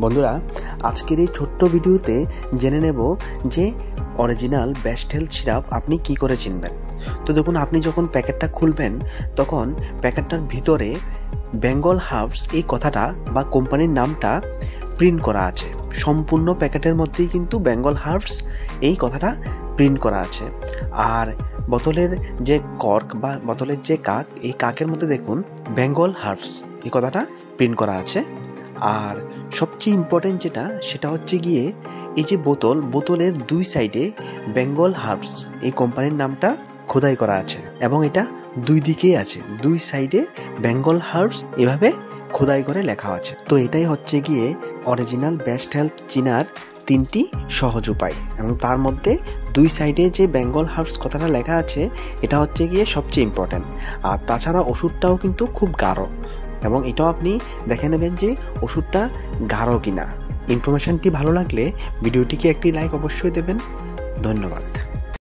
বন্ধুরা, আজকের এই ছোট্ট ভিডিওতে জেনে নেব যে অরিজিনাল বেস্ট হেলথ সিরাপ আপনি কি করে চিনবেন। তো দেখুন, আপনি যখন প্যাকেটটা খুলবেন তখন প্যাকেটটার ভিতরে বেঙ্গল হার্বস এই কথাটা বা কোম্পানির নামটা প্রিন্ট করা আছে। সম্পূর্ণ প্যাকেটের মধ্যেই কিন্তু বেঙ্গল হার্বস এই কথাটা প্রিন্ট করা আছে। আর বোতলের যে কর্ক বা বোতলের যে কাক, এই কাকের মধ্যে দেখুন বেঙ্গল হার্বস এই কথাটা প্রিন্ট করা আছে। আর সবচেয়ে ইম্পর্টেন্ট যেটা, সেটা হচ্ছে গিয়ে এই যে বোতলের দুই সাইডে বেঙ্গল হার্বস এই কোম্পানির নামটা খোদাই করা আছে এবং এটা দুই দিকেই আছে, দুই সাইডে বেঙ্গল হার্বস এভাবে খোদাই করে লেখা আছে। তো এটাই হচ্ছে গিয়ে অরিজিনাল বেস্ট হেলথ চিনার তিনটি সহজ উপায়, এবং তার মধ্যে দুই সাইডে যে বেঙ্গল হার্বস কথাটা লেখা আছে এটা হচ্ছে গিয়ে সবচেয়ে ইম্পর্টেন্ট। আর তাছাড়া ওষুধটাও কিন্তু খুব গাঢ়, এবং এটাও আপনি দেখে নেবেন যে ওষুধটা গাঢ় কিনা। ইনফরমেশনটি ভালো লাগলে ভিডিওটিকে একটি লাইক অবশ্যই দেবেন। ধন্যবাদ।